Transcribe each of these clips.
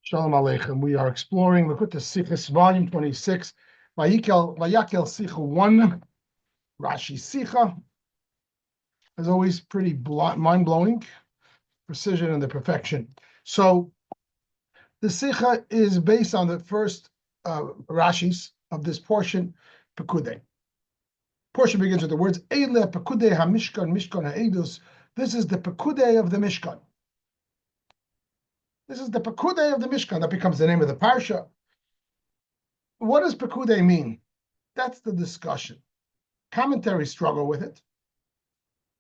Shalom Aleichem. We are exploring Pekudei Sicha, volume 26, Vayakel Sicha 1, Rashi Sicha. As always, pretty mind-blowing, precision and the perfection. So the Sicha is based on the first Rashis of this portion, Pekudei. Portion begins with the words, Eile Pekudei HaMishkan, Mishkan HaEdus. This is the Pekudei of the Mishkan. This is the Pekudei of the Mishkan. That becomes the name of the parsha. What does Pekudei mean? That's the discussion. Commentaries struggle with it.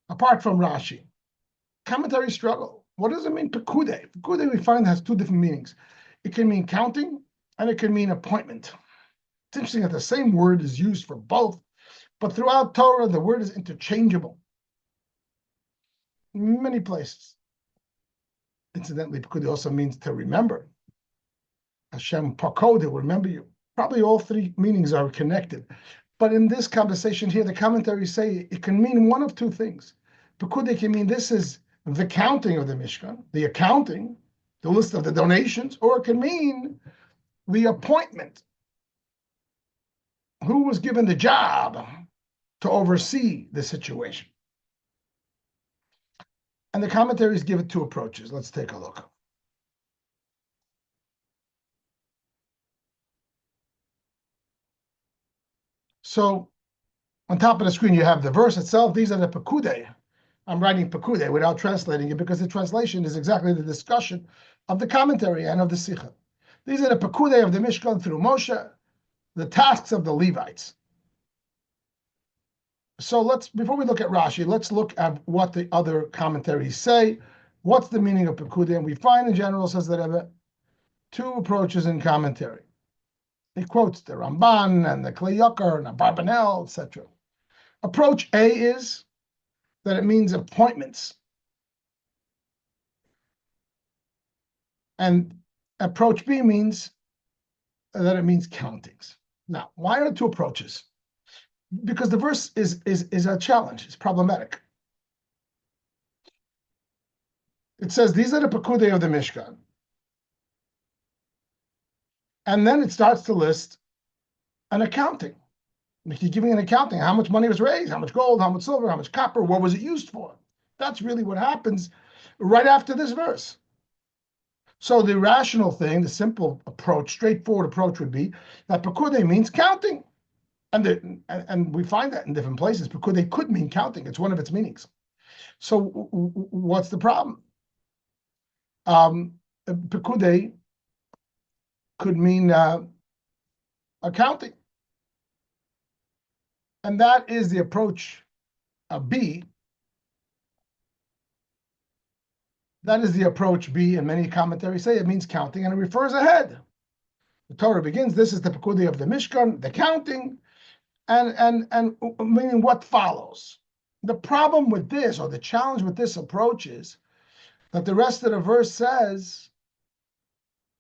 Apart from Rashi, commentaries struggle. What does it mean, Pekudei? Pekudei, we find, has two different meanings. It can mean counting, and it can mean appointment. It's interesting that the same word is used for both, but throughout Torah, the word is interchangeable. In many places. Incidentally, Pekudei also means to remember. Hashem Pekudei will remember you. Probably all three meanings are connected. But in this conversation here, the commentaries say it can mean one of two things. Pekudei can mean this is the counting of the Mishkan, the accounting, the list of the donations, or it can mean the appointment. Who was given the job to oversee the situation? And the commentaries give it two approaches. Let's take a look. So on top of the screen, you have the verse itself. These are the Pekudei. I'm writing Pekudei without translating it because the translation is exactly the discussion of the commentary and of the Sicha. These are the Pekudei of the Mishkan through Moshe, the tasks of the Levites. So before we look at Rashi, let's look at what the other commentaries say. What's the meaning of Pekudei? And we find in general, says the Rebbe, two approaches in commentary. He quotes the Ramban and the Klei Yakar and the Barbanel, etc. Approach A is that it means appointments. And approach B means that it means countings. Now, why are two approaches? Because the verse is a challenge. It's problematic. It says, these are the Pekudei of the Mishkan. And then it starts to list an accounting. He's giving an accounting. How much money was raised, how much gold, how much silver, how much copper, what was it used for? That's really what happens right after this verse. So the rational thing, the simple approach, straightforward approach would be that Pekudei means counting. And we find that in different places. Pekudei could mean counting. It's one of its meanings. So what's the problem? Pekudei could mean accounting. And that is the approach B. That is the approach B, and many commentaries say it means counting, and it refers ahead. The Torah begins, this is the Pekudei of the Mishkan, the counting, and meaning what follows. The problem with this, or the challenge with this approach, is that the rest of the verse says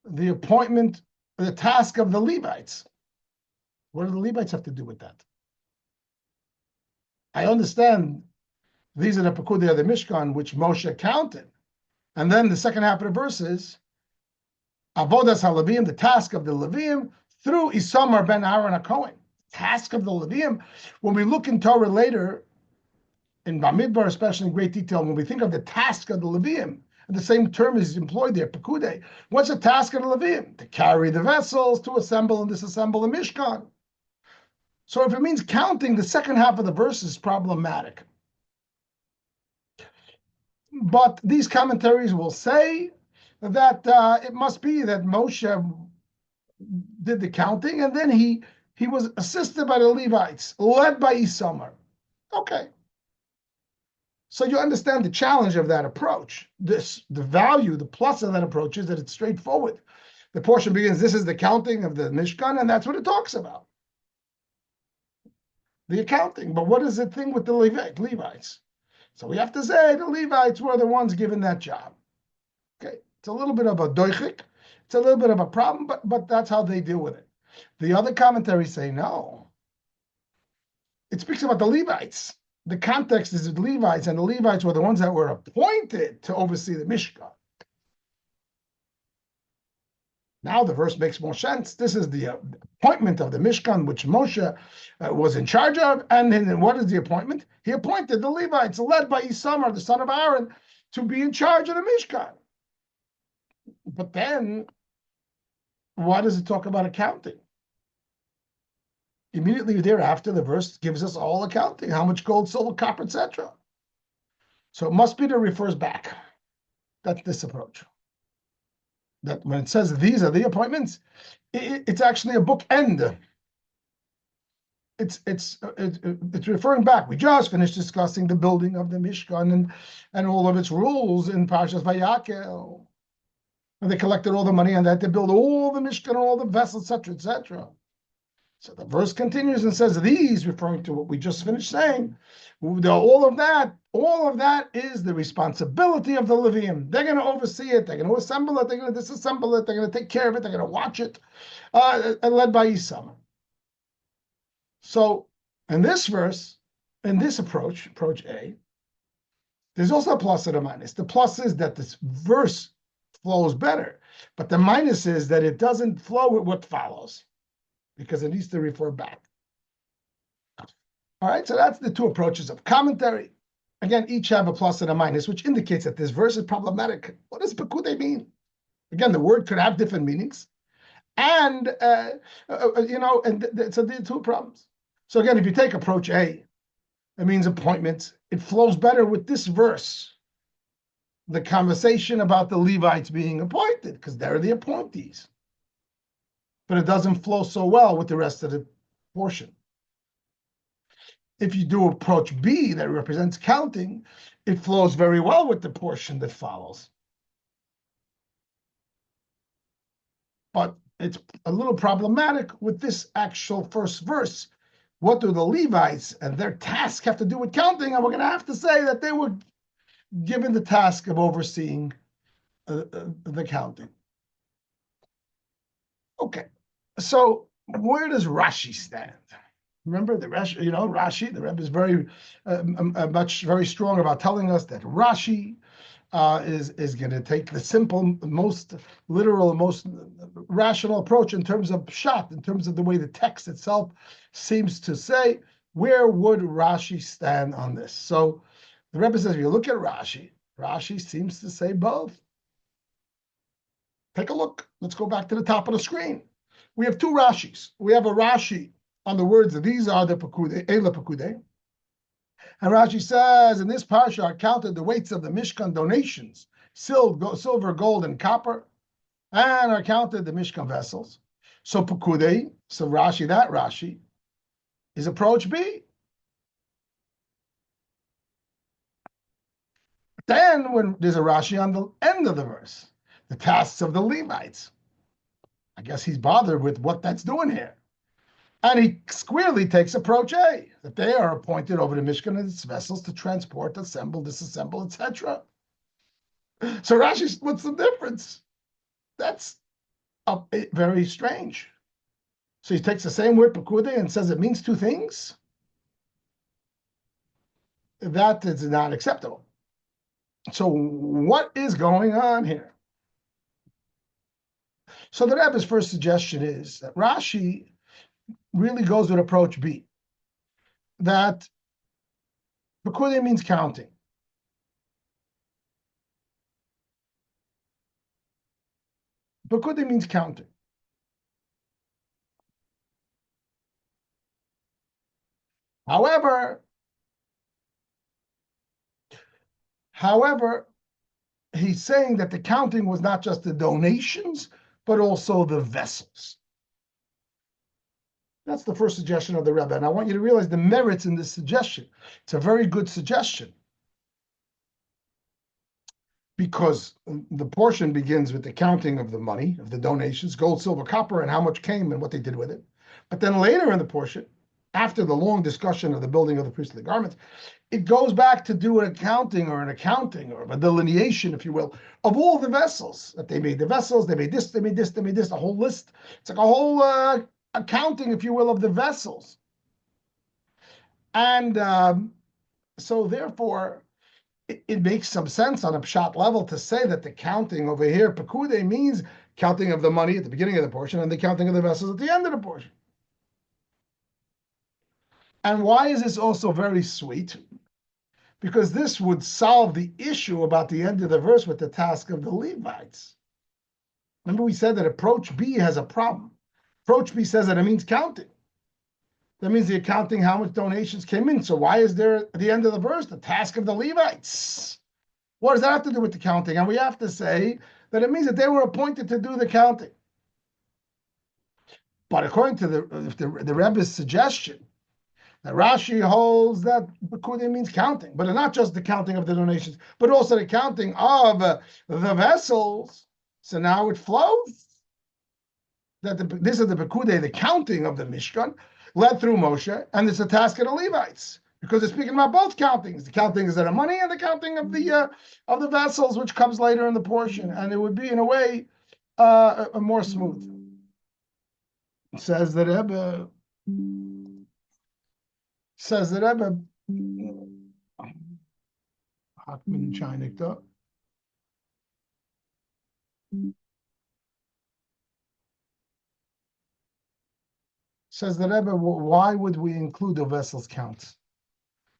the appointment, the task of the Levites. What do the Levites have to do with that? I understand these are the Pekudei of the Mishkan, which Moshe counted. And then the second half of the verse is Avodas HaLevim, the task of the Levim, through Isamar ben Aaron HaKohen. Task of the Levim. When we look in Torah later, in Bamidbar, especially in great detail, when we think of the task of the Levim, and the same term is employed there, Pekudei. What's the task of the Levim? To carry the vessels, to assemble and disassemble the Mishkan. So if it means counting, the second half of the verse is problematic. But these commentaries will say that it must be that Moshe did the counting, and then he was assisted by the Levites, led by Isamar. Okay. So you understand the challenge of that approach. The value, the plus of that approach is that it's straightforward. The portion begins, this is the counting of the Mishkan, and that's what it talks about. The accounting. But what is the thing with the Levites? So we have to say the Levites were the ones given that job. Okay, it's a little bit of a doichik. It's a little bit of a problem, but that's how they deal with it. The other commentaries say no. It speaks about the Levites. The context is the Levites, and the Levites were the ones that were appointed to oversee the Mishkan. Now the verse makes more sense. This is the appointment of the Mishkan, which Moshe was in charge of. And then what is the appointment? He appointed the Levites, led by Isamar, the son of Aaron, to be in charge of the Mishkan. But then, why does it talk about accounting? Immediately thereafter, the verse gives us all accounting, how much gold, silver, copper, etc. So it must be that it refers back. That's this approach. That when it says these are the appointments, it's actually a bookend. It's referring back. We just finished discussing the building of the Mishkan and all of its rules in Parshas Vayakel. And they collected all the money and they had to build all the Mishkan, all the vessels, etc., etc. So the verse continues and says, these, referring to what we just finished saying, all of that is the responsibility of the Levium. They're going to oversee it. They're going to assemble it. They're going to disassemble it. They're going to take care of it. They're going to watch it, led by Isam. So in this verse, in this approach A, there's also a plus and a minus. The plus is that this verse flows better, but the minus is that it doesn't flow with what follows, because it needs to refer back. All right, so that's the two approaches of commentary. Again, each have a plus and a minus, which indicates that this verse is problematic. What does Pekudei mean? Again, the word could have different meanings. And, so the two problems. So again, if you take approach A, it means appointment. It flows better with this verse, the conversation about the Levites being appointed, because they're the appointees. But it doesn't flow so well with the rest of the portion. If you do approach B, that represents counting, it flows very well with the portion that follows. But it's a little problematic with this actual first verse. What do the Levites and their task have to do with counting? And we're going to have to say that they were given the task of overseeing the counting. Okay, so where does Rashi stand? Remember the Rashi, the Rebbe is very strong about telling us that Rashi is going to take the simple, most literal, most rational approach in terms of pshat, in terms of the way the text itself seems to say. Where would Rashi stand on this? So the Rebbe says, if you look at Rashi, Rashi seems to say both. Take a look. Let's go back to the top of the screen. We have two Rashis. We have a Rashi on the words that these are the Pekudei, Eila Pekudei. And Rashi says, in this parsha are counted the weights of the Mishkan donations, silver, gold, and copper, and are counted the Mishkan vessels. So Pekudei, so Rashi, that Rashi, is approach B. Then when there's a Rashi on the end of the verse, the tasks of the Levites. I guess he's bothered with what that's doing here. And he squarely takes approach A, that they are appointed over the Mishkan and its vessels to transport, assemble, disassemble, etc. So Rashi, what's the difference? That's very strange. So he takes the same word, Pekudei, and says it means two things. That is not acceptable. So what is going on here? So the Rebbe's first suggestion is that Rashi really goes with approach B, that Pekudei means counting. Pekudei means counting. However, he's saying that the counting was not just the donations, but also the vessels. That's the first suggestion of the Rebbe. And I want you to realize the merits in this suggestion. It's a very good suggestion, because the portion begins with the counting of the money, of the donations, gold, silver, copper, and how much came and what they did with it. But then later in the portion, after the long discussion of the building of the priestly garments, it goes back to do an accounting or a delineation, if you will, of all the vessels, that they made the vessels, they made this, they made this, they made this, a whole list. It's like a whole accounting, if you will, of the vessels. And so therefore, it makes some sense on a pshat level to say that the counting over here, Pekudei, means counting of the money at the beginning of the portion and the counting of the vessels at the end of the portion. And why is this also very sweet? Because this would solve the issue about the end of the verse with the task of the Levites. Remember we said that approach B has a problem. Approach B says that it means counting. That means they're counting how much donations came in. So why is there at the end of the verse the task of the Levites? What does that have to do with the counting? And we have to say that it means that they were appointed to do the counting. But according to the Rebbe's suggestion, that Rashi holds that Pekudei means counting, but not just the counting of the donations, but also the counting of the vessels. So now it flows that this is the Pekudei, the counting of the Mishkan, led through Moshe, and it's a task of the Levites because it's speaking about both countings. The counting is of the money and the counting of the vessels, which comes later in the portion, and it would be in a way more smooth. It says the Rebbe. Says the Rebbe, Hakman Chainikta. Says the Rebbe, why would we include the vessels counts?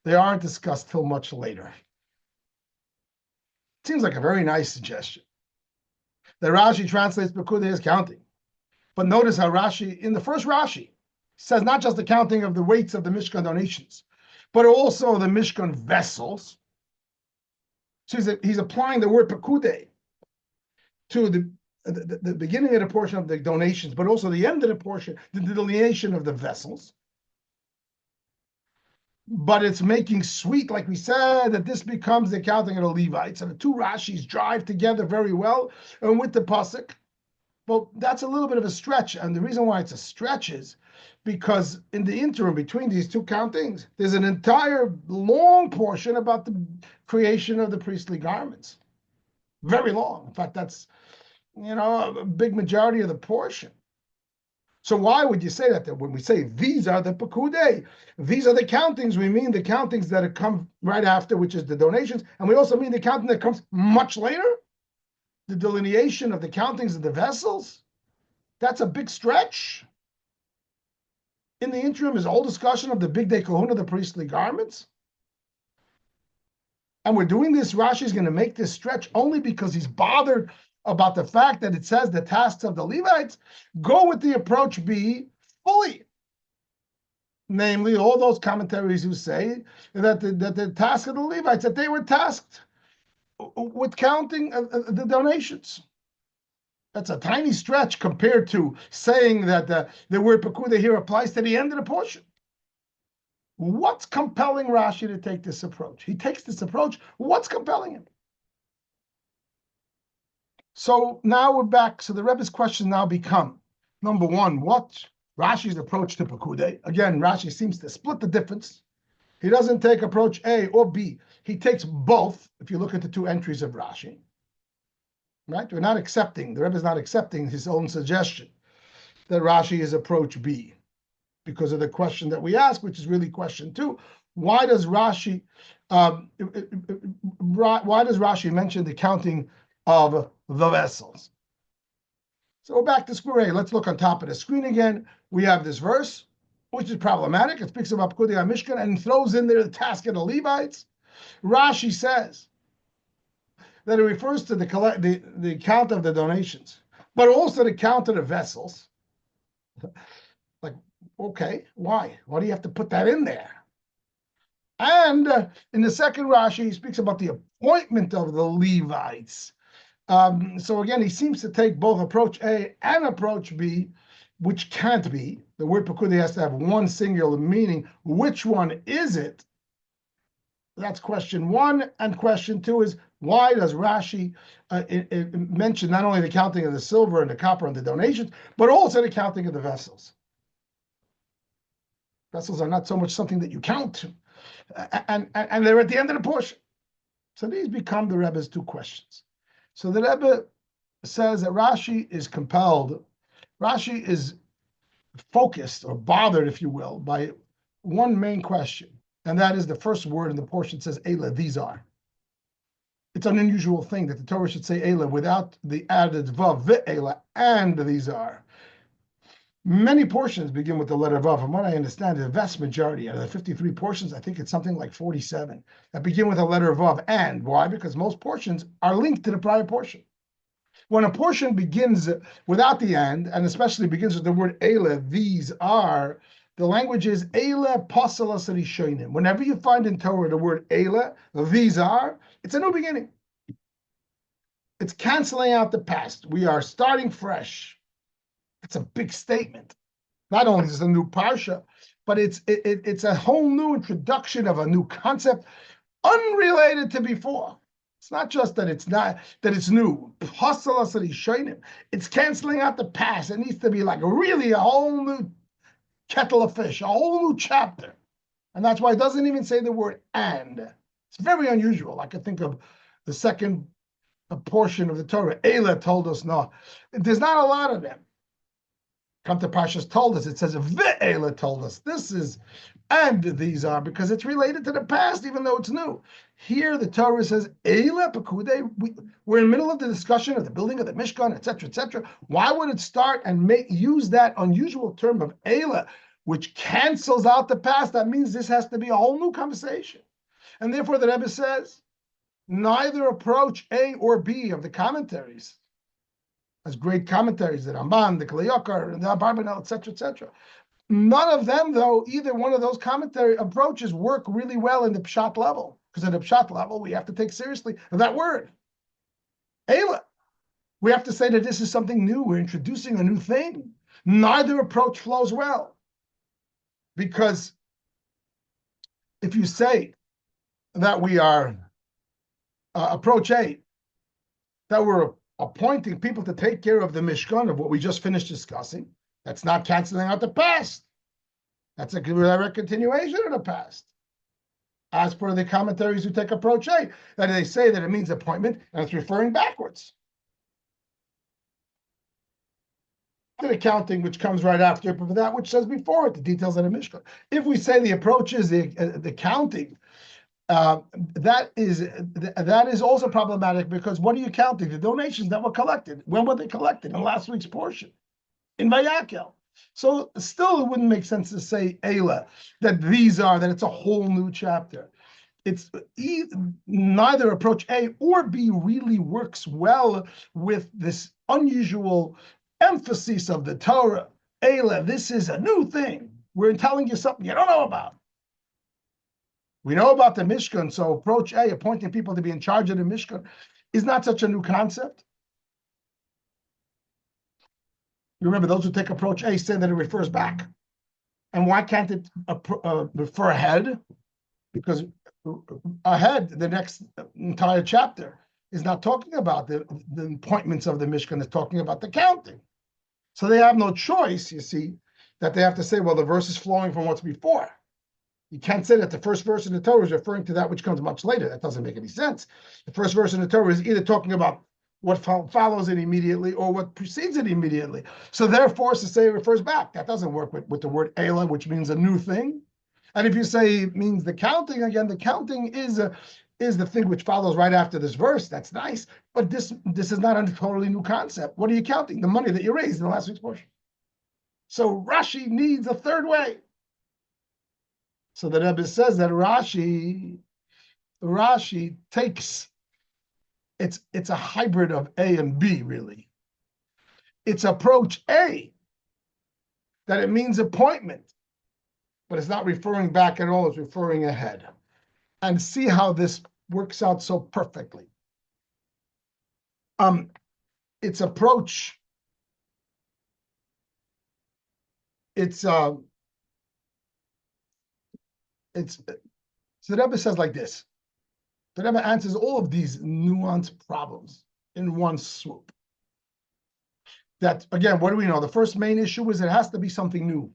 They aren't discussed till much later. Seems like a very nice suggestion. The Rashi translates Pekudei as counting. But notice how Rashi, in the first Rashi, says not just the counting of the weights of the Mishkan donations, but also the Mishkan vessels. So he's applying the word Pekudei to the beginning of the portion of the donations, but also the end of the portion, the delineation of the vessels. But it's making sweet, like we said, that this becomes the counting of the Levites. And the two Rashis drive together very well, and with the pasuk. But that's a little bit of a stretch. And the reason why it's a stretch is because in the interim between these two countings, there's an entire long portion about the creation of the priestly garments. Very long. In fact, that's, a big majority of the portion. So why would you say that when we say these are the Pekudei, these are the countings, we mean the countings that come right after, which is the donations, and we also mean the counting that comes much later? The delineation of the countings of the vessels? That's a big stretch. In the interim is a whole discussion of the big day kahuna, the priestly garments. And we're doing this, Rashi is going to make this stretch only because he's bothered about the fact that it says the tasks of the Levites. Go with the approach B fully. Namely, all those commentaries who say that the task of the Levites, that they were tasked with counting the donations. That's a tiny stretch compared to saying that the word Pekudei here applies to the end of the portion. What's compelling Rashi to take this approach? He takes this approach. What's compelling him? So now we're back. So the Rebbe's questions now become, number one, what Rashi's approach to Pekudei? Again, Rashi seems to split the difference. He doesn't take approach A or B. He takes both, if you look at the two entries of Rashi. Right? We're not accepting, the Rebbe is not accepting his own suggestion that Rashi is approach B because of the question that we ask, which is really question 2. Why does Rashi mention the counting of the vessels? So we're back to square A. Let's look on top of the screen again. We have this verse, which is problematic. It speaks about Pekudei HaMishkan and throws in there the task of the Levites. Rashi says that it refers to the count of the donations, but also the count of the vessels. Like, okay, why? Why do you have to put that in there? And in the second Rashi, he speaks about the appointment of the Levites. So again, he seems to take both approach A and approach B, which can't be. The word Pekudei has to have one singular meaning. Which one is it? That's question 1. And question 2 is, why does Rashi mention not only the counting of the silver and the copper and the donations, but also the counting of the vessels? Vessels are not so much something that you count, and they're at the end of the portion. So these become the Rebbe's 2 questions. So the Rebbe says that Rashi is compelled, Rashi is focused or bothered, if you will, by one main question. And that is the first word in the portion says, Eila, these are. It's an unusual thing that the Torah should say Eila without the added Vav, Ve'ela, and these are. Many portions begin with the letter Vav. From what I understand, the vast majority out of the 53 portions, I think it's something like 47, that begin with a letter Vav. And why? Because most portions are linked to the prior portion. When a portion begins without the and especially begins with the word Eila, these are, the language is Eila Pasala Sarishoinim. Whenever you find in Torah the word Eila, these are, it's a new beginning. It's canceling out the past. We are starting fresh. It's a big statement. Not only is it a new parsha, but it's a whole new introduction of a new concept unrelated to before. It's not just that it's new. It's canceling out the past. It needs to be like really a whole new kettle of fish, a whole new chapter. And that's why it doesn't even say the word and. It's very unusual. I could think of the second portion of the Torah. Eila told us no. There's not a lot of them. Come to Parshas told us, it says Ve'ela told us. This is, and these are, because it's related to the past, even though it's new. Here the Torah says Eila Pekudei. We're in the middle of the discussion of the building of the Mishkan, etc., etc. Why would it start and use that unusual term of Eila, which cancels out the past? That means this has to be a whole new conversation. And therefore the Rebbe says, neither approach A or B of the commentaries, as great commentaries, the Ramban, the Kliyokar, and the Abarbanel, etc., etc. None of them, though, either one of those commentary approaches work really well in the Pshat level, because at the Pshat level, we have to take seriously that word, Eila. We have to say that this is something new. We're introducing a new thing. Neither approach flows well, because if you say that we are approach A, that we're appointing people to take care of the Mishkan, of what we just finished discussing, that's not canceling out the past. That's a direct continuation of the past. As per the commentaries who take approach A, that they say that it means appointment, and it's referring backwards to the counting, which comes right after, but that which says before it, the details of the Mishkan. If we say the approach is the counting, that is also problematic, because what are you counting? The donations that were collected. When were they collected? In last week's portion, in Vayakel. So still, it wouldn't make sense to say Eila, that it's a whole new chapter. It's neither approach A or B really works well with this unusual emphasis of the Torah. Eila, this is a new thing. We're telling you something you don't know about. We know about the Mishkan, so approach A, appointing people to be in charge of the Mishkan, is not such a new concept. You remember, those who take approach A say that it refers back. And why can't it refer ahead? Because ahead, the next entire chapter is not talking about the appointments of the Mishkan, it's talking about the counting. So they have no choice, you see, that they have to say, well, the verse is flowing from what's before. You can't say that the first verse in the Torah is referring to that which comes much later. That doesn't make any sense. The first verse in the Torah is either talking about what follows it immediately or what precedes it immediately. So they're forced to say it refers back. That doesn't work with the word Eila, which means a new thing. And if you say it means the counting, again, the counting is the thing which follows right after this verse. That's nice. But this is not a totally new concept. What are you counting? The money that you raised in the last week's portion. So Rashi needs a third way. So the Rebbe says that Rashi takes, it's a hybrid of A and B, really. It's approach A, that it means appointment, but it's not referring back at all, it's referring ahead. And see how this works out so perfectly. Its approach, so the Rebbe says like this. The Rebbe answers all of these nuanced problems in one swoop. That, again, what do we know? The first main issue is it has to be something new.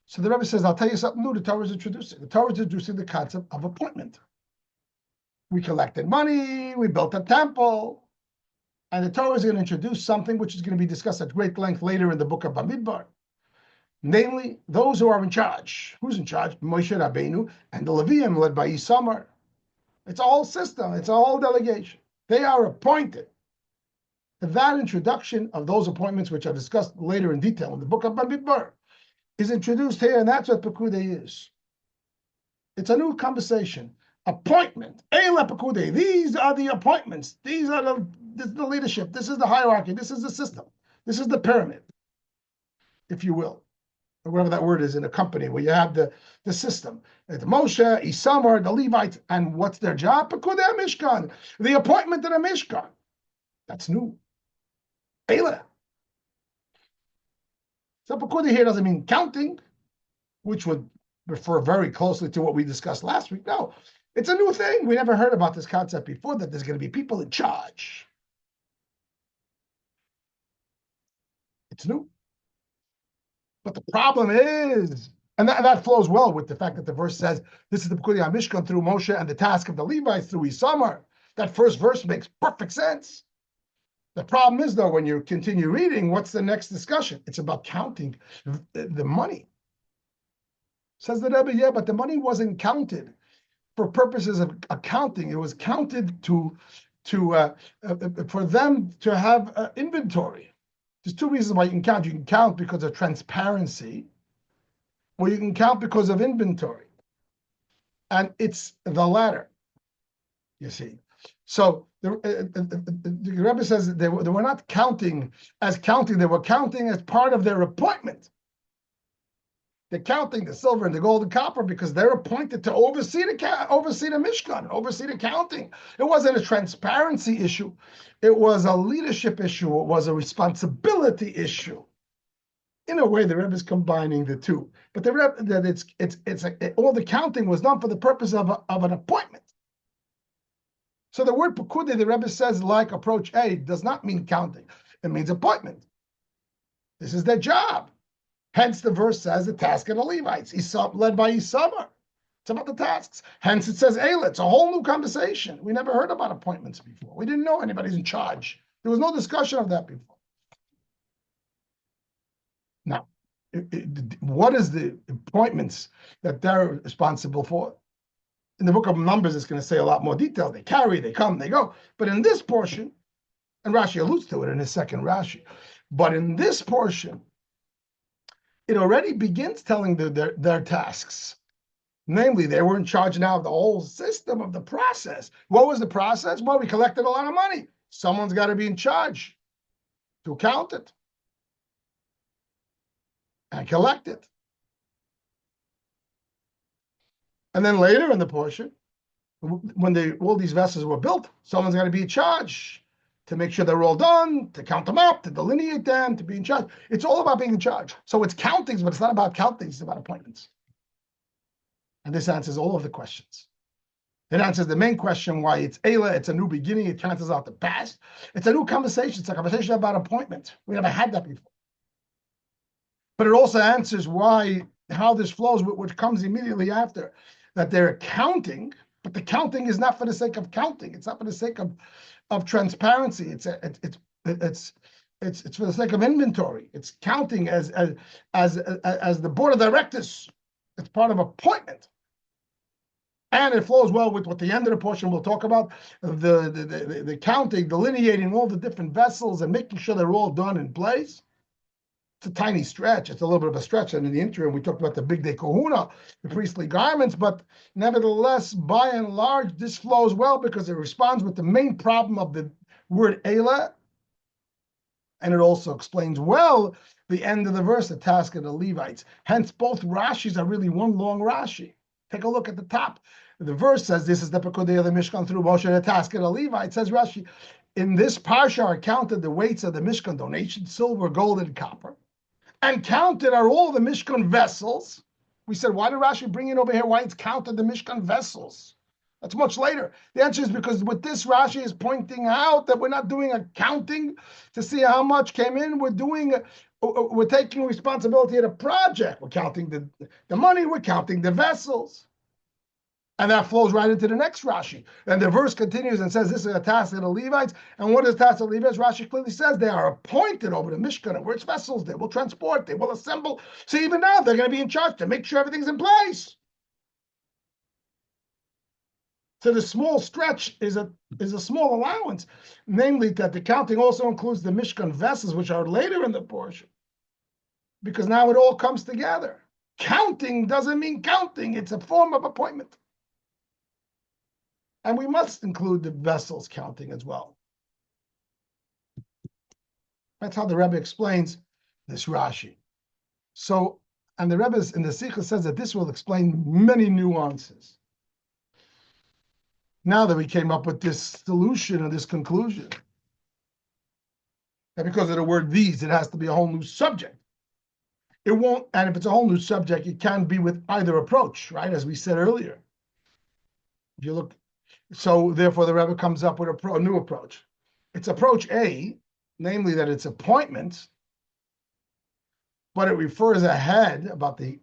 So the Rebbe says, I'll tell you something new the Torah is introducing. The Torah is introducing the concept of appointment. We collected money, we built a temple, and the Torah is going to introduce something which is going to be discussed at great length later in the book of Bamidbar. Namely, those who are in charge. Who's in charge? Moshe Rabbeinu and the Leviim led by Isamar. It's a whole system. It's a whole delegation. They are appointed. That introduction of those appointments, which are discussed later in detail in the book of Bamidbar, is introduced here, and that's what Pekudei is. It's a new conversation. Appointment. Eila Pekudei. These are the appointments. These are the leadership. This is the hierarchy. This is the system. This is the pyramid, if you will, or whatever that word is in a company where you have the system. It's Moshe, Isamar, the Levites, and what's their job? Pekudei Mishkan. The appointment in a Mishkan. That's new. Eila. So Pekudei here doesn't mean counting, which would refer very closely to what we discussed last week. No, it's a new thing. We never heard about this concept before, that there's going to be people in charge. It's new. But the problem is, and that flows well with the fact that the verse says, this is the Pekudei HaMishkan through Moshe and the task of the Levites through Isamar. That first verse makes perfect sense. The problem is, though, when you continue reading, what's the next discussion? It's about counting the money. Says the Rebbe, yeah, but the money wasn't counted for purposes of accounting. It was counted for them to have inventory. There's two reasons why you can count. You can count because of transparency, or you can count because of inventory. And it's the latter, you see. So the Rebbe says they were not counting as counting. They were counting as part of their appointment. They're counting the silver and the gold and copper because they're appointed to oversee the Mishkan, oversee the counting. It wasn't a transparency issue. It was a leadership issue. It was a responsibility issue. In a way, the Rebbe is combining the two. But the Rebbe, that all the counting was done for the purpose of an appointment. So the word Pekudei, the Rebbe says, like approach A, does not mean counting. It means appointment. This is their job. Hence, the verse says the task of the Levites, led by Isamar. It's about the tasks. Hence, it says Eila. It's a whole new conversation. We never heard about appointments before. We didn't know anybody's in charge. There was no discussion of that before. Now, what is the appointments that they're responsible for? In the book of Numbers, it's going to say a lot more detail. They carry, they come, they go. But in this portion, and Rashi alludes to it in his second Rashi, but in this portion, it already begins telling their tasks. Namely, they were in charge now of the whole system of the process. What was the process? Well, we collected a lot of money. Someone's got to be in charge to count it and collect it. And then later in the portion, when all these vessels were built, someone's got to be in charge to make sure they're all done, to count them up, to delineate them, to be in charge. It's all about being in charge. So it's countings, but it's not about countings, it's about appointments. And this answers all of the questions. It answers the main question, why it's Eila, it's a new beginning, it cancels out the past. It's a new conversation. It's a conversation about appointment. We never had that before. But it also answers how this flows, which comes immediately after, that they're counting, but the counting is not for the sake of counting. It's not for the sake of transparency. It's for the sake of inventory. It's counting as the board of directors. It's part of appointment. And it flows well with what the end of the portion we'll talk about, the counting, delineating all the different vessels and making sure they're all done in place. It's a tiny stretch. It's a little bit of a stretch. And in the interim, we talked about the big day kahuna, the priestly garments. But nevertheless, by and large, this flows well because it responds with the main problem of the word Eila. And it also explains well the end of the verse, the task of the Levites. Hence, both Rashis are really one long Rashi. Take a look at the top. The verse says, this is the Pekudei of the Mishkan through Moshe, the task of the Levites. Says Rashi, in this parsha are counted the weights of the Mishkan donation, silver, gold, and copper. And counted are all the Mishkan vessels. We said, why did Rashi bring it over here? Why it's counted the Mishkan vessels? That's much later. The answer is because with this, Rashi is pointing out that we're not doing a counting to see how much came in. We're taking responsibility of the project. We're counting the money. We're counting the vessels. And that flows right into the next Rashi. And the verse continues and says, this is a task of the Levites. And what is the task of the Levites? Rashi clearly says they are appointed over the Mishkan, where its vessels. They will transport, they will assemble. So even now, they're going to be in charge to make sure everything's in place. So the small stretch is a small allowance, namely that the counting also includes the Mishkan vessels, which are later in the portion, because now it all comes together. Counting doesn't mean counting; it's a form of appointment, and we must include the vessels counting as well. That's how the Rebbe explains this Rashi. So, and the Rebbe in the Sicha says that this will explain many nuances. Now that we came up with this solution or this conclusion, that because of the word these, it has to be a whole new subject. It won't, and if it's a whole new subject, it can be with either approach, right? As we said earlier. If you look, so therefore the Rebbe comes up with a new approach. It's approach A, namely that it's appointments, but it refers ahead about the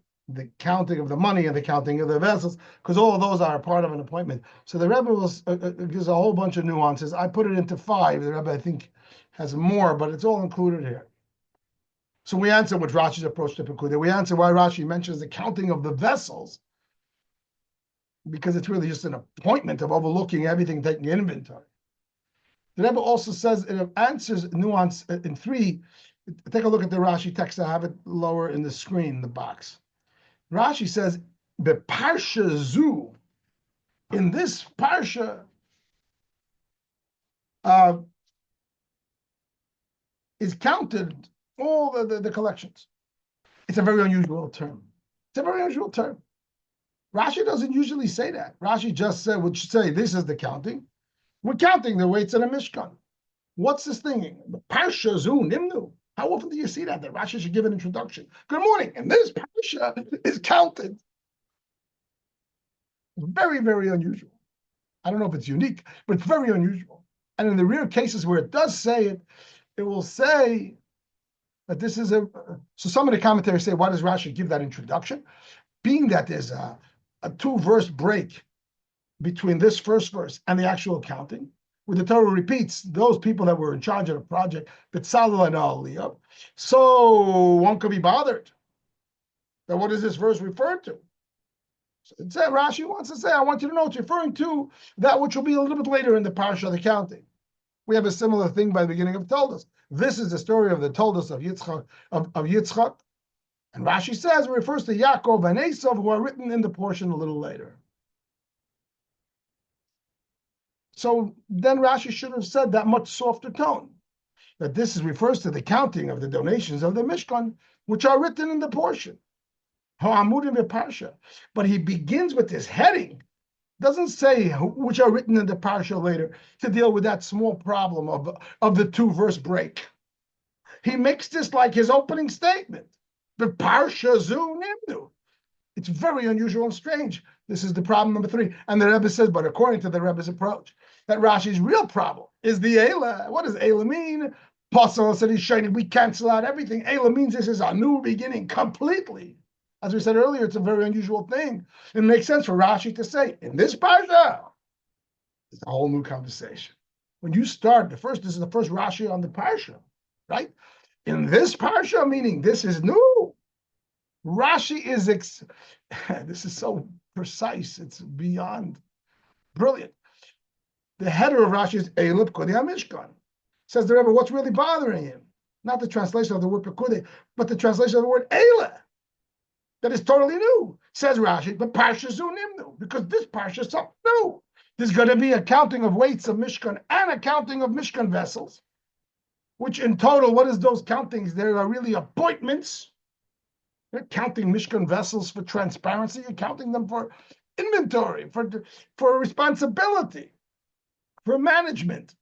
counting of the money and the counting of the vessels, because all of those are a part of an appointment. So the Rebbe gives a whole bunch of nuances. I put it into 5. The Rebbe, I think, has more, but it's all included here. So we answer with Rashi's approach to Pekudei. We answer why Rashi mentions the counting of the vessels, because it's really just an appointment of overlooking everything, taking inventory. The Rebbe also says it answers nuance in 3. Take a look at the Rashi text. I have it lower in the screen, the box. Rashi says, "Beparsha zu," in this parsha, is counted all the collections. It's a very unusual term. It's a very unusual term. Rashi doesn't usually say that. Rashi just would say, this is the counting. We're counting the weights in a Mishkan. What's this thing? Parsha zu nimnu. How often do you see that? That Rashi should give an introduction. Good morning. And this parsha is counted. Very, very unusual. I don't know if it's unique, but it's very unusual. And in the rare cases where it does say it, it will say that this is a. So some of the commentators say, why does Rashi give that introduction? Being that there's a 2-verse break between this first verse and the actual counting, where the Torah repeats those people that were in charge of the project, B'tzalel and Aliyah. So one could be bothered. That what does this verse refer to? So it said, Rashi wants to say, I want you to know it's referring to that which will be a little bit later in the parsha of the counting. We have a similar thing by the beginning of Toldos. This is the story of the Toldos of Yitzchak, of Yitzchak. And Rashi says it refers to Yaakov and Esav, who are written in the portion a little later. So then Rashi should have said that much softer tone, that this refers to the counting of the donations of the Mishkan, which are written in the portion. But he begins with this heading, doesn't say which are written in the parsha later, to deal with that small problem of the 2-verse break. He makes this like his opening statement. The parsha zu nimnu. It's very unusual and strange. This is the problem number 3. And the Rebbe says, but according to the Rebbe's approach, that Rashi's real problem is the Eila. What does Eila mean? Pasal said he's shining. We cancel out everything. Eila means this is a new beginning completely. As we said earlier, it's a very unusual thing. It makes sense for Rashi to say, in this parsha, it's a whole new conversation. When you start, this is the first Rashi on the parsha, right? In this parsha, meaning this is new. Rashi is, this is so precise, it's beyond brilliant. The header of Rashi is Eila Pekudei HaMishkan. Says the Rebbe, what's really bothering him? Not the translation of the word Pekudei, but the translation of the word Eila. That is totally new. Says Rashi, but Parsha zu nimnu, because this Parsha is something new. There's going to be a counting of weights of Mishkan and a counting of Mishkan vessels, which in total, what is those countings? There are really appointments. You're counting Mishkan vessels for transparency. You're counting them for inventory, for responsibility, for management.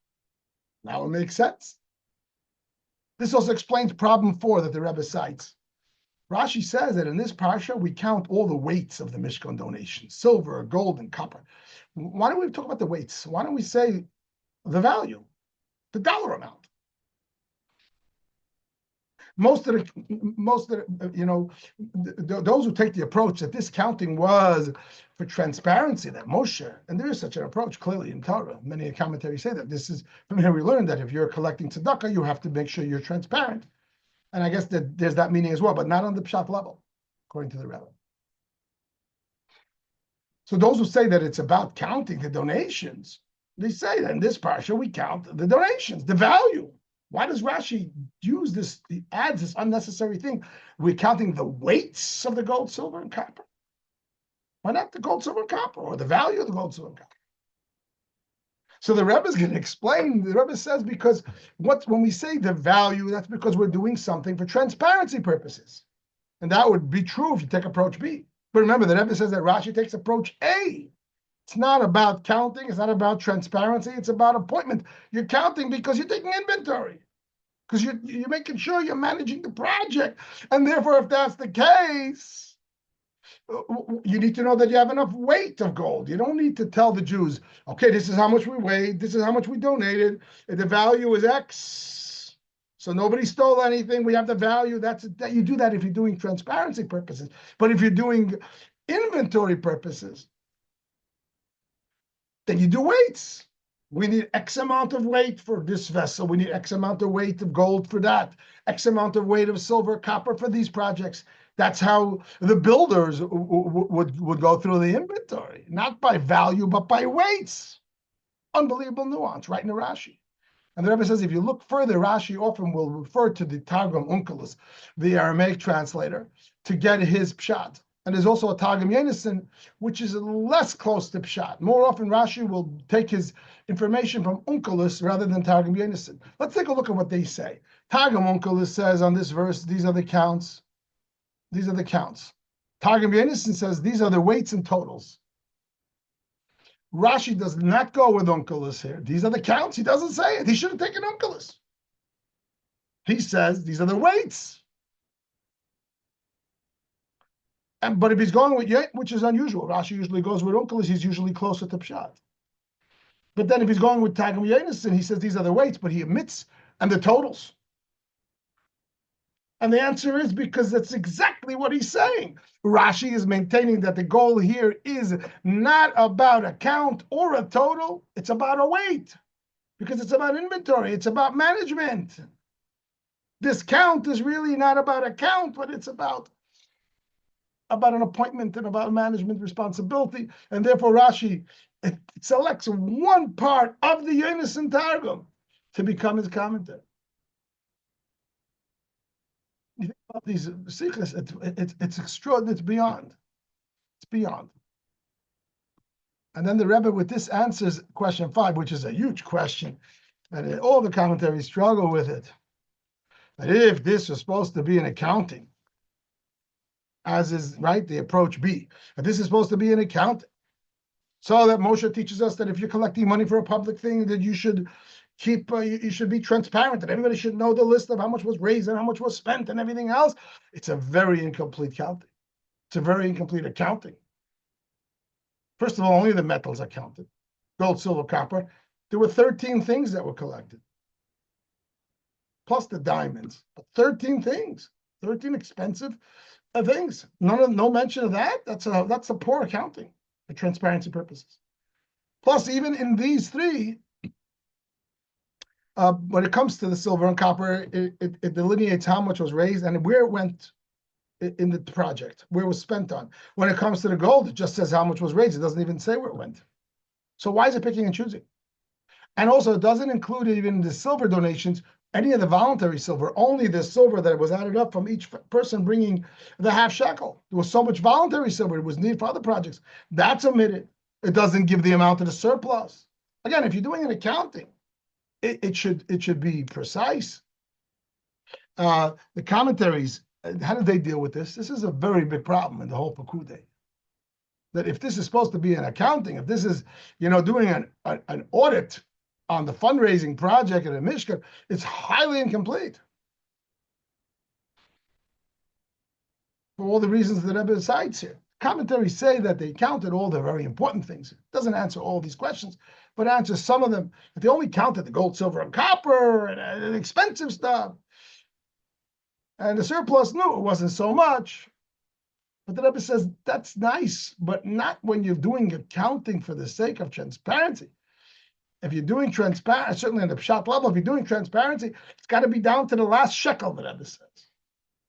Now it makes sense. This also explains problem 4 that the Rebbe cites. Rashi says that in this parsha, we count all the weights of the Mishkan donations, silver, gold, and copper. Why don't we talk about the weights? Why don't we say the value, the dollar amount? Most of the, those who take the approach that this counting was for transparency, that Moshe, and there is such an approach clearly in Torah. Many commentaries say that this is, from here we learned that if you're collecting tzedakah, you have to make sure you're transparent. And I guess that there's that meaning as well, but not on the pshat level, according to the Rebbe. So those who say that it's about counting the donations, they say that in this parsha we count the donations, the value. Why does Rashi use this? He adds this unnecessary thing. We're counting the weights of the gold, silver, and copper. Why not the gold, silver, and copper, or the value of the gold, silver, and copper? So the Rebbe is going to explain. The Rebbe says because when we say the value, that's because we're doing something for transparency purposes, and that would be true if you take approach B. But remember, the Rebbe says that Rashi takes approach A. It's not about counting. It's not about transparency. It's about appointment. You're counting because you're taking inventory, because you're making sure you're managing the project. And therefore, if that's the case, you need to know that you have enough weight of gold. You don't need to tell the Jews, okay, this is how much we weighed. This is how much we donated. The value is X. So nobody stole anything. We have the value. That you do that if you're doing transparency purposes. But if you're doing inventory purposes, then you do weights. We need X amount of weight for this vessel. We need X amount of weight of gold for that. X amount of weight of silver, copper for these projects. That's how the builders would go through the inventory, not by value, but by weights. Unbelievable nuance, right in the Rashi. And the Rebbe says, if you look further, Rashi often will refer to the Targum Onkelos, the Aramaic translator, to get his pshat. And there's also a Targum Yonasan, which is less close to pshat. More often, Rashi will take his information from Onkelos rather than Targum Yonasan. Let's take a look at what they say. Targum Onkelos says on this verse, these are the counts. These are the counts. Targum Yonasan says these are the weights and totals. Rashi does not go with Onkelos here. These are the counts. He doesn't say it. He should have taken Onkelos. He says these are the weights. But if he's going with Yet, which is unusual, Rashi usually goes with Onkelos, he's usually closer to Pshat. But then if he's going with Targum Yonasan, he says these are the weights, but he omits and the totals. And the answer is because that's exactly what he's saying. Rashi is maintaining that the goal here is not about a count or a total. It's about a weight, because it's about inventory. It's about management. This count is really not about a count, but it's about an appointment and about management responsibility. And therefore Rashi selects one part of the Yonasan Targum to become his commentary. You think about these Sichas, it's extraordinary, it's beyond. It's beyond. And then the Rebbe with this answers question 5, which is a huge question. And all the commentaries struggle with it. That if this was supposed to be an accounting, as is right, the approach B, if this is supposed to be an accounting, so that Moshe teaches us that if you're collecting money for a public thing, that you should you should be transparent, and everybody should know the list of how much was raised and how much was spent and everything else. It's a very incomplete counting. It's a very incomplete accounting. First of all, only the metals are counted. Gold, silver, copper. There were 13 things that were collected. Plus the diamonds. But 13 things. 13 expensive things. No mention of that. That's a poor accounting for transparency purposes. Plus, even in these three, when it comes to the silver and copper, it delineates how much was raised and where it went in the project, where it was spent on. When it comes to the gold, it just says how much was raised. It doesn't even say where it went. So why is it picking and choosing? And also, it doesn't include even the silver donations, any of the voluntary silver, only the silver that was added up from each person bringing the half shekel. There was so much voluntary silver, it was needed for other projects. That's omitted. It doesn't give the amount of the surplus. Again, if you're doing an accounting, it should be precise. The commentaries, how do they deal with this? This is a very big problem in the whole Pekudei. That if this is supposed to be an accounting, if this is, doing an audit on the fundraising project at a Mishkan, it's highly incomplete. For all the reasons that Rebbe cites here. Commentaries say that they counted all the very important things. It doesn't answer all these questions, but answers some of them. But they only counted the gold, silver, and copper, and expensive stuff. And the surplus, no, it wasn't so much. But the Rebbe says, that's nice, but not when you're doing accounting for the sake of transparency. If you're doing transparency, certainly on the pshat level, if you're doing transparency, it's got to be down to the last shekel, the Rebbe says.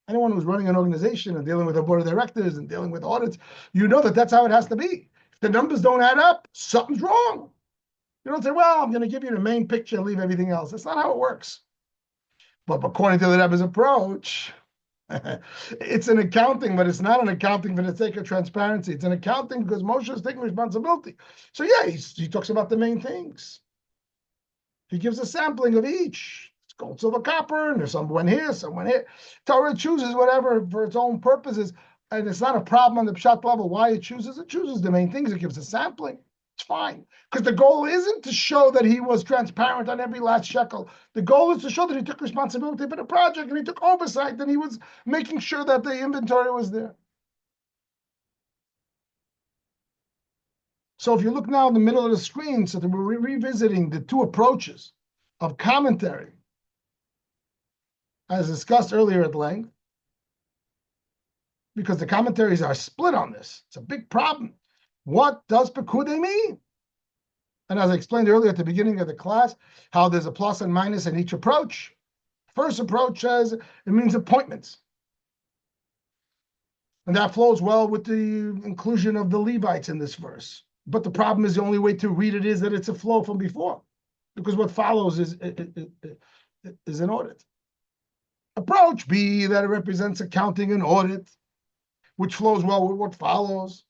Anyone who's running an organization and dealing with a board of directors and dealing with audits, you know that that's how it has to be. the numbers don't add up, something's wrong. You don't say, well, I'm going to give you the main picture and leave everything else. That's not how it works. But according to the Rebbe's approach, it's an accounting, but it's not an accounting for the sake of transparency. It's an accounting because Moshe is taking responsibility. So yeah, he talks about the main things. He gives a sampling of each. It's gold, silver, copper, and there's someone here, someone here. Torah chooses whatever for its own purposes, and it's not a problem on the pshat level why it chooses. It chooses the main things. It gives a sampling. It's fine. Because the goal isn't to show that he was transparent on every last shekel. The goal is to show that he took responsibility for the project and he took oversight and he was making sure that the inventory was there. So if you look now in the middle of the screen, so that we're revisiting the two approaches of commentary, as discussed earlier at length, because the commentaries are split on this. It's a big problem. What does Pekudei mean? And as I explained earlier at the beginning of the class, how there's a plus and minus in each approach. First approach says it means appointments. And that flows well with the inclusion of the Levites in this verse. But the problem is the only way to read it is that it's a flow from before, because what follows is an audit. Approach B, that it represents accounting and audit, which flows well with what follows.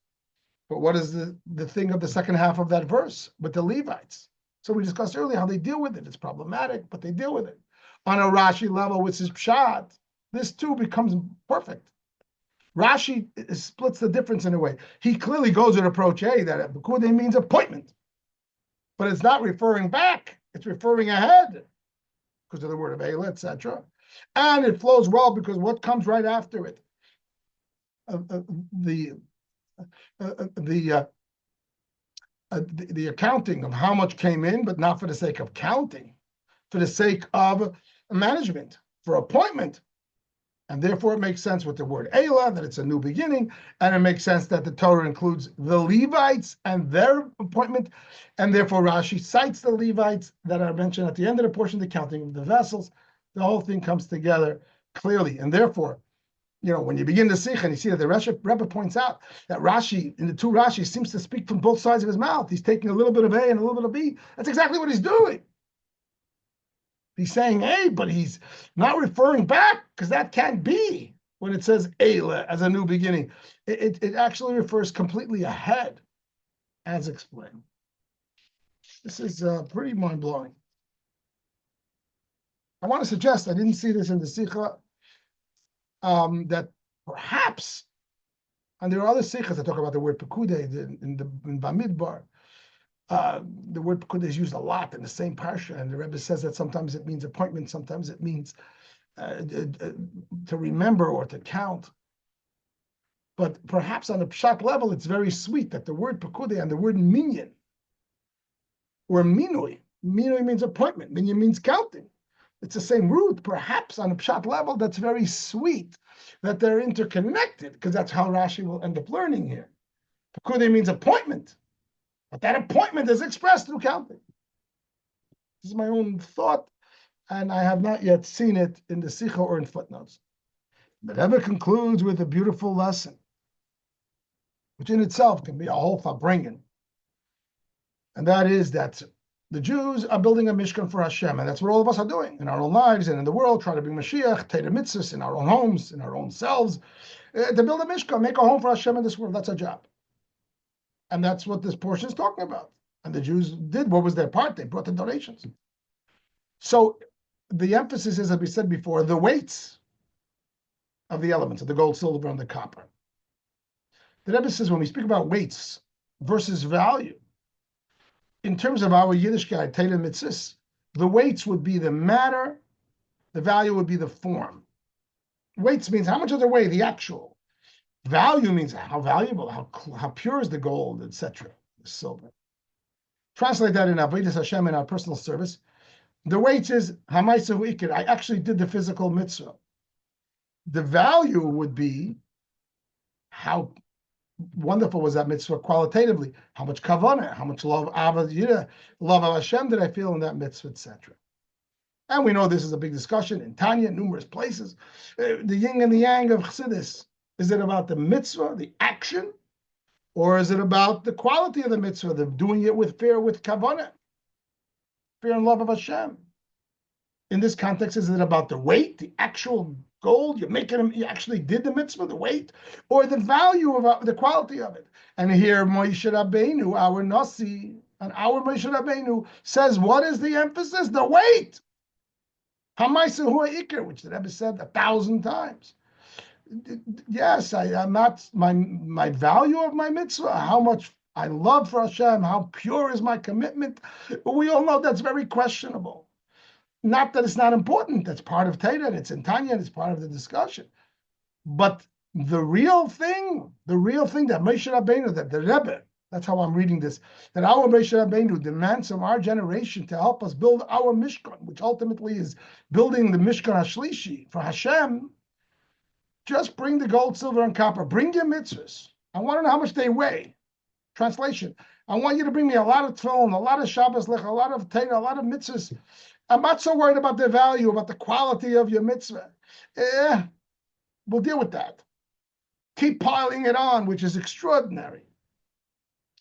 But what is the thing of the second half of that verse with the Levites? So we discussed earlier how they deal with it. It's problematic, but they deal with it. On a Rashi level, which is pshat, this too becomes perfect. Rashi splits the difference in a way. He clearly goes with approach A, that Pekudei means appointment. But it's not referring back. It's referring ahead because of the word of Eila, etc. And it flows well because what comes right after it? The accounting of how much came in, but not for the sake of counting, for the sake of management, for appointment. And therefore, it makes sense with the word Eila, that it's a new beginning, and it makes sense that the Torah includes the Levites and their appointment, and therefore Rashi cites the Levites that are mentioned at the end of the portion, the counting of the vessels. The whole thing comes together clearly, and therefore, when you begin the Sicha and you see that the Rebbe points out that Rashi, in the two Rashi, seems to speak from both sides of his mouth. He's taking a little bit of A and a little bit of B. That's exactly what he's doing. He's saying A, but he's not referring back, because that can't be when it says Eila as a new beginning. It actually refers completely ahead, as explained. This is pretty mind-blowing. I want to suggest, I didn't see this in the Sicha, that perhaps, and there are other Sichas that talk about the word Pekudei in Bamidbar. The word Pekudei is used a lot in the same parsha, and the Rebbe says that sometimes it means appointment, sometimes it means to remember or to count. But perhaps on a pshat level, it's very sweet that the word Pekudei and the word minyan, or minui means appointment, minyan means counting. It's the same root. Perhaps on a pshat level, that's very sweet that they're interconnected, because that's how Rashi will end up learning here. Pekudei means appointment. But that appointment is expressed through counting. This is my own thought, and I have not yet seen it in the Sicha or in footnotes. The Rebbe concludes with a beautiful lesson, which in itself can be a whole farbrengen. And that is that the Jews are building a Mishkan for Hashem, and that's what all of us are doing in our own lives and in the world, trying to bring Mashiach, Teda Mitzvahs in our own homes, in our own selves, to build a Mishkan, make a home for Hashem in this world. That's our job. And that's what this portion is talking about. And the Jews did. What was their part? They brought the donations. So the emphasis is, as we said before, the weights of the elements, of the gold, silver, and the copper. The Rebbe says when we speak about weights versus value, in terms of our Yiddishkeit, Teda Mitzvahs, the weights would be the matter, the value would be the form. Weights means how much of the weigh, the actual. Value means how valuable, how pure is the gold, etc., the silver. Translate that in Avodas Hashem, in our personal service. The weight is Hamaisahu Ikir. I actually did the physical mitzvah. The value would be how wonderful was that mitzvah qualitatively. How much kavanah, how much love of Hashem did I feel in that mitzvah, etc. And we know this is a big discussion in Tanya, numerous places. The yin and the yang of Chassidus. Is it about the mitzvah, the action, Or is it about the quality of the mitzvah, the doing it with fear, with kavanah, fear and love of Hashem? In this context, is it about the weight, the actual gold? You actually did the mitzvah, the weight, or the value of the quality of it? And here Moshe Rabbeinu, our Nasi, and our Moshe Rabbeinu says, what is the emphasis? The weight. Hamaisa Hua Iker, which the Rebbe said 1,000 times. Yes, I'm not my value of my mitzvah, how much I love for Hashem, how pure is my commitment. We all know that's very questionable. Not that it's not important. That's part of Torah. It's in Tanya. It's part of the discussion. But the real thing that Moshe Rabbeinu, that the Rebbe, that's how I'm reading this, that our Moshe Rabbeinu demands from our generation to help us build our Mishkan, which ultimately is building the Mishkan HaShlishi for Hashem. Just bring the gold, silver, and copper. Bring your mitzvahs. I want to know how much they weigh. Translation. I want you to bring me a lot of tefillin, a lot of Shabbos lech, a lot of Torah, a lot of mitzvahs. I'm not so worried about the value, about the quality of your mitzvah. We'll deal with that. Keep piling it on, which is extraordinary.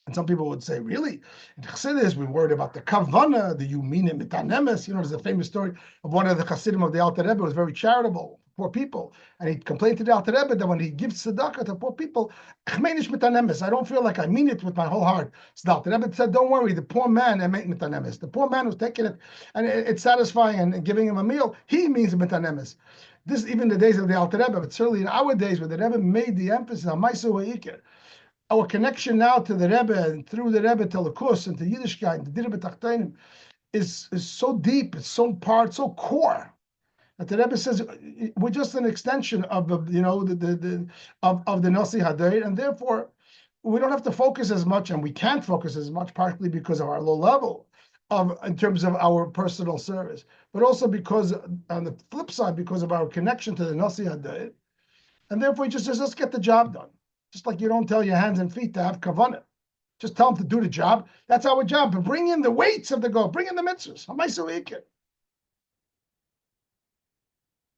And some people would say, really? In Chassidus, we're worried about the kavanah, the yumina mitanemes. There's a famous story of one of the Chassidim of the Alter Rebbe who was very charitable, poor people. And he complained to the Alter Rebbe that when he gives tzedakah to poor people, chmeinish mitanemes, I don't feel like I mean it with my whole heart. So the Alter Rebbe said, don't worry, the poor man, mitanemes, the poor man who's taking it, and it's satisfying and giving him a meal, he means mitanemes. This even the days of the Alter Rebbe, but certainly in our days where the Rebbe made the emphasis on Ma'aser Ha'ikar, our connection now to the Rebbe and through the Rebbe to Lakus and to Yiddishkeit and to Dirbe Tachtainim is so deep, it's so part, so core that the Rebbe says we're just an extension of of the Nasi Hadayr, and therefore we don't have to focus as much, and we can't focus as much, partly because of our low level in terms of our personal service, but also because on the flip side, because of our connection to the Nasi Hadayr, and therefore he just says let's get the job done. Just like you don't tell your hands and feet to have kavanah. Just tell them to do the job. That's our job. But bring in the weights of the goal. Bring in the mitzvahs.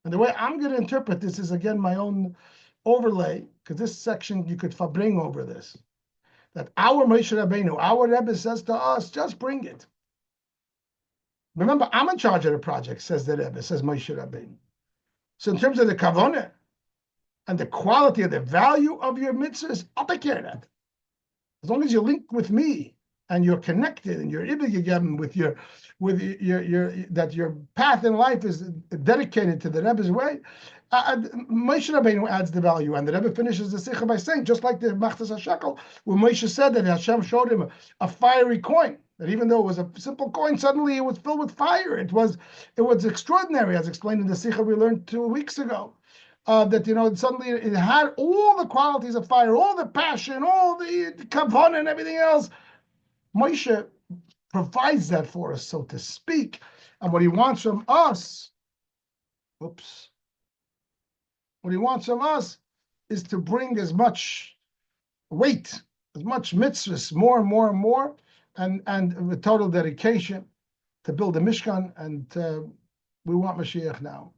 And the way I'm going to interpret this is, again, my own overlay, because this section you could bring over this. That our Moshe Rabbeinu, our Rebbe says to us, just bring it. Remember, I'm in charge of the project, says the Rebbe, says Moshe Rabbeinu. So in terms of the kavanah, and the quality of the value of your mitzvahs, I'll take care of that. As long as you link with me and you're connected and you're ibigagem with your that your path in life is dedicated to the Rebbe's way, Moshe Rabbeinu adds the value, and the Rebbe finishes the Sicha by saying, just like the Machtas HaShekel, where Moshe said that Hashem showed him a fiery coin, that even though it was a simple coin, suddenly it was filled with fire. It was extraordinary, as explained in the Sicha we learned 2 weeks ago. That suddenly it had all the qualities of fire, all the passion, all the kavanah and everything else. Moshe provides that for us, so to speak. And what he wants from us, what he wants from us is to bring as much weight, as much mitzvahs, more and more and more, and with total dedication to build a Mishkan. And we want Mashiach now.